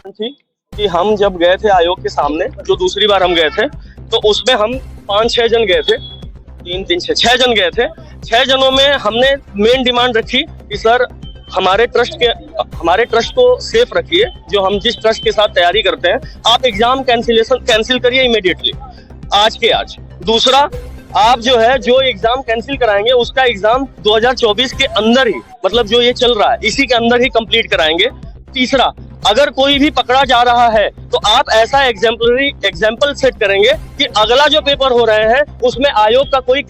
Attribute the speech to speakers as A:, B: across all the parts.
A: थी कि हम जब गए थे आयोग के सामने, जो दूसरी बार हम गए थे, तो उसमें हम 5-6 जन गए थे, 3-3-6 जन गए थे। 6 जनों में हमने मेन डिमांड रखी कि सर हमारे ट्रस्ट को सेफ रखिए, जो हम जिस ट्रस्ट के साथ तैयारी करते हैं, आप एग्जाम कैंसिल करिए इमीडिएटली, आज के आज। दूसरा, आप जो एग्जाम कैंसिल कराएंगे उसका एग्जाम 2024 के अंदर ही, मतलब जो ये चल रहा है इसी के अंदर ही कंप्लीट कराएंगे। तीसरा, अगर कोई भी पकड़ा जा रहा है तो आप ऐसा एग्जाम्पल सेट करेंगे कि अगला जो पेपर हो रहे हैं उसमें आयोग का कोई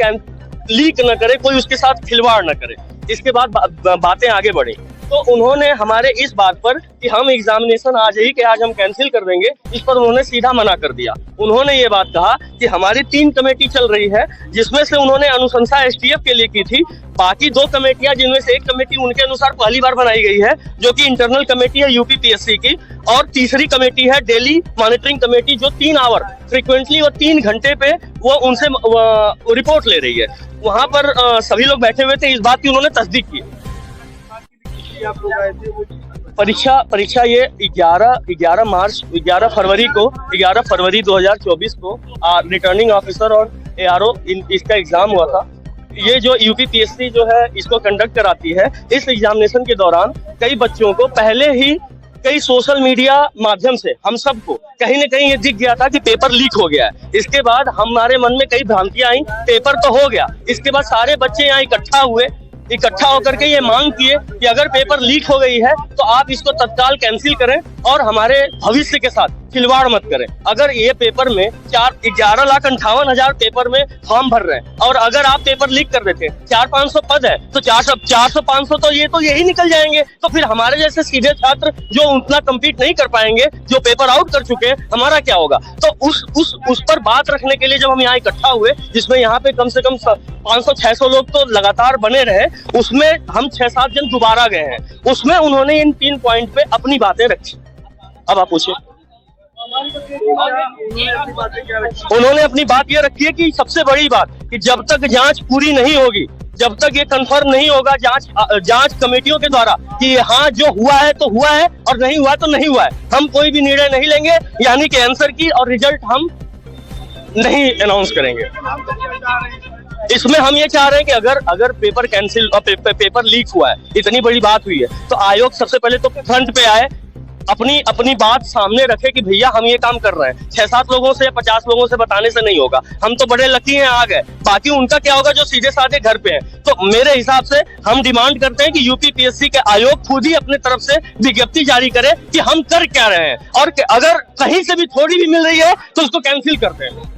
A: लीक न करे, कोई उसके साथ खिलवाड़ न करे। इसके बाद बातें आगे बढ़ी तो उन्होंने हमारे इस बात पर कि हम एग्जामिनेशन आज हम कैंसिल कर देंगे, इस पर उन्होंने सीधा मना कर दिया। उन्होंने ये बात कहा कि हमारी 3 कमेटी चल रही है, जिसमें से उन्होंने अनुशंसा एसटीएफ के लिए की थी, बाकी 2 कमेटियां जिनमें से एक कमेटी उनके अनुसार पहली बार बनाई गई है, जो कि इंटरनल कमेटी है यूपीपीएससी की, और तीसरी कमेटी है डेली मॉनिटरिंग कमेटी, जो 3 आवर फ्रिक्वेंटली और 3 घंटे पे वो उनसे रिपोर्ट ले रही है। वहां पर सभी लोग बैठे हुए थे, इस बात की उन्होंने तस्दीक की। परीक्षा ये 11 फरवरी 2024 को रिटर्निंग ऑफिसर और एआरओ इसका एग्जाम हुआ था। ये जो यूपीपीएससी जो है इसको कंडक्ट कराती है, इस एग्जामिनेशन के दौरान कई बच्चों को पहले ही कई सोशल मीडिया माध्यम से हम सबको कहीं न कहीं ये दिख गया था कि पेपर लीक हो गया है। इसके बाद हमारे मन में कई भ्रांतियां आई, पेपर तो हो गया। इसके बाद सारे बच्चे यहाँ इकट्ठा होकर के ये मांग किए कि अगर पेपर लीक हो गई है तो आप इसको तत्काल कैंसिल करें और हमारे भविष्य के साथ खिलवाड़ मत करें। अगर ये पेपर में 11,58,000 पेपर में फॉर्म भर रहे हैं और अगर आप पेपर लीक कर देते हैं, 400-500 पद है तो 400-500 तो यही निकल जाएंगे। तो फिर हमारे जैसे सीधे छात्र जो उतना कम्पीट नहीं कर पाएंगे, जो पेपर आउट कर चुके हैं, हमारा क्या होगा? तो उस पर बात रखने के लिए जब हम यहाँ इकट्ठा हुए, जिसमें यहाँ पे कम से कम 500-600 लोग तो लगातार बने रहे, उसमें हम 6-7 जन दोबारा गए हैं। उसमें उन्होंने इन 3 पॉइंट पे अपनी बातें रखी। अब आप पूछिए। उन्होंने अपनी बात ये रखी है कि सबसे बड़ी बात कि जब तक जांच पूरी नहीं होगी, जब तक ये कंफर्म नहीं होगा जांच कमेटियों के द्वारा कि हाँ जो हुआ है तो हुआ है और नहीं हुआ तो नहीं हुआ है, हम कोई भी निर्णय नहीं लेंगे, यानी कि आंसर की और रिजल्ट हम नहीं अनाउंस करेंगे। इसमें हम ये चाह रहे हैं कि अगर पेपर कैंसिल और पेपर लीक हुआ है, इतनी बड़ी बात हुई है, तो आयोग सबसे पहले तो फ्रंट पे आए, अपनी बात सामने रखे कि भैया हम ये काम कर रहे हैं। 6-7 लोगों से या 50 लोगों से बताने से नहीं होगा। हम तो बड़े लकी हैं, आ गए, बाकी उनका क्या होगा जो सीधे साधे घर पे हैं। तो मेरे हिसाब से हम डिमांड करते हैं कि यूपीपीएससी के आयोग खुद ही अपने तरफ से विज्ञप्ति जारी करे कि हम कर क्या रहे हैं, और अगर कहीं से भी थोड़ी भी मिल रही है तो उसको कैंसिल करते हैं।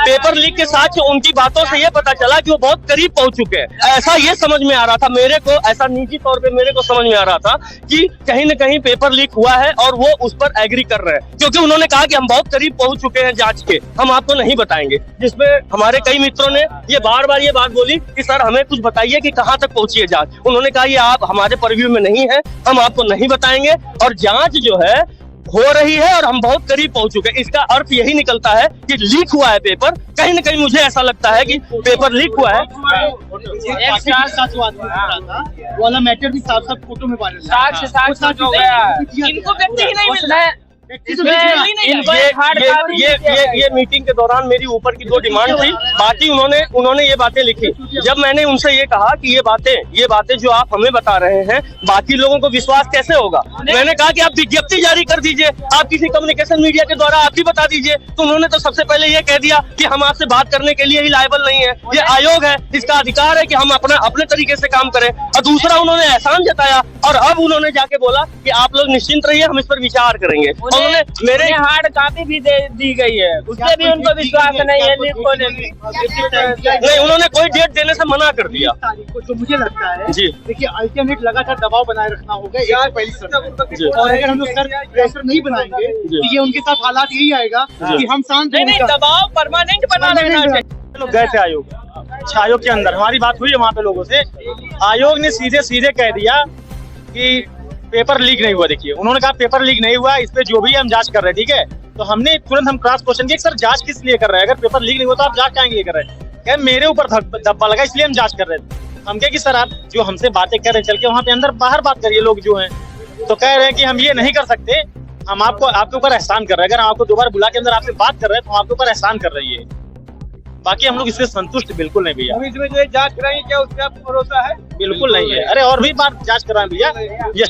A: पेपर लीक के साथ उनकी बातों से ये पता चला कि वो बहुत करीब पहुंच चुके हैं। ऐसा ये समझ में आ रहा था मेरे को, ऐसा निजी तौर पे मेरे को समझ में आ रहा था कि कहीं न कहीं पेपर लीक हुआ है और वो उस पर एग्री कर रहे हैं, क्योंकि उन्होंने कहा कि हम बहुत करीब पहुंच चुके हैं जांच के, हम आपको नहीं बताएंगे। जिसमें हमारे कई मित्रों ने ये बार ये बात बोली कि सर हमें कुछ बताइए कि कहाँ तक पहुंची है जाँच। उन्होंने कहा ये आप हमारे परव्यू में नहीं है, हम आपको नहीं बताएंगे, और जाँच जो है हो रही है और हम बहुत करीब पहुंच चुके हैं। इसका अर्थ यही निकलता है कि लीक हुआ है पेपर। कहीं न कहीं मुझे ऐसा लगता है कि पेपर लीक हुआ है।
B: वाला मैटर भी साफ फोटो में वायरल
C: इनको व्यक्ति ही नहीं मिल रहा है।
A: ये मीटिंग के दौरान मेरी ऊपर की 2 डिमांड थी, बाकी उन्होंने ये बातें लिखी। जब मैंने उनसे ये कहा कि ये बातें जो आप हमें बता रहे हैं, बाकी लोगों को विश्वास कैसे होगा, मैंने कहा कि आप विज्ञप्ति जारी कर दीजिए, आप किसी कम्युनिकेशन मीडिया के द्वारा आप ही बता दीजिए। तो उन्होंने तो सबसे पहले ये कह दिया कि हम आपसे बात करने के लिए ही लायबल नहीं है, ये आयोग है, इसका अधिकार है कि हम अपने तरीके से काम करें। और दूसरा, उन्होंने एहसान जताया और अब उन्होंने जाके बोला कि आप लोग निश्चिंत रहिए, हम इस पर विचार करेंगे। उन्होंने
C: मेरे हार्ड कॉपी भी दी गई है, उससे भी उनको विश्वास नहीं है लीक होने की।
A: नहीं, उन्होंने कोई डेट देने से मना कर दिया।
B: जो मुझे लगता है
A: जी,
B: देखिए अल्टरनेट लगातार दबाव बनाए रखना होगा पहली शर्त, और अगर हम लोग सर प्रेशर नहीं बनाएंगे तो ये उनके साथ हालात यही आएगा कि हम शांत
C: नहीं, दबाव परमानेंट बना रहना चाहिए।
D: लोग गए थे आयोग के अंदर, हमारी बात हुई है वहाँ पे लोगों से। आयोग ने सीधे कह दिया कि पेपर लीक नहीं हुआ। देखिए उन्होंने कहा पेपर लीक नहीं हुआ, इस पे जो भी हम जांच कर रहे हैं, ठीक है। तो हमने तुरंत हम क्रॉस क्वेश्चन किया सर जांच किस लिए कर रहे हैं, अगर पेपर लीक नहीं हुआ तो आप जांच क्या कर रहे हैं? क्या मेरे ऊपर धब्बा लगा इसलिए हम जांच कर रहे थे। हम क्या कि सर आप जो हमसे बातें कर रहे हैं चल के वहाँ पे अंदर बाहर बात करिए, लोग जो हैं तो कह रहे हैं कि हम ये नहीं कर सकते, हम आपको आपके ऊपर एहसान कर रहे हैं। अगर हम आपको दोबारा बुला के अंदर आपसे बात कर रहे हैं तो हम आपके ऊपर एहसान कर रही है। बाकी हम लोग इससे संतुष्ट बिल्कुल नहीं भैया।
C: इसमें जो जांच कराएंगे क्या उससे आपको भरोसा है?
D: बिल्कुल नहीं है। अरे और भी बार जांच कराएं भैया,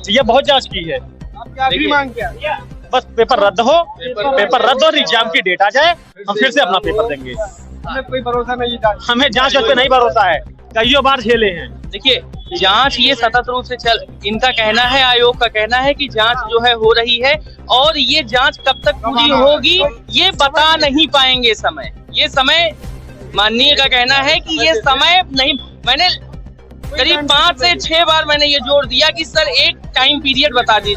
D: ये बहुत जांच की है।
C: क्या भी मांग किया?
D: बस पेपर रद्द हो, पेपर रद्द हो और एग्जाम की डेट आ जाए, हम फिर से अपना पेपर देंगे।
C: हमें कोई भरोसा नहीं है।
D: हमें जांच पे नहीं भरोसा है, कईयों बार झेले हैं।
E: देखिए जांच ये सतत रूप से इनका कहना है, आयोग का कहना है कि जांच जो है हो रही है और ये जांच कब तक पूरी होगी ये बता नहीं पाएंगे समय। ये समय माननीय का कहना है कि ये समय नहीं, मैंने करीब 5 से 6 बार मैंने ये जोर दिया कि सर एक टाइम पीरियड बता दीजिए।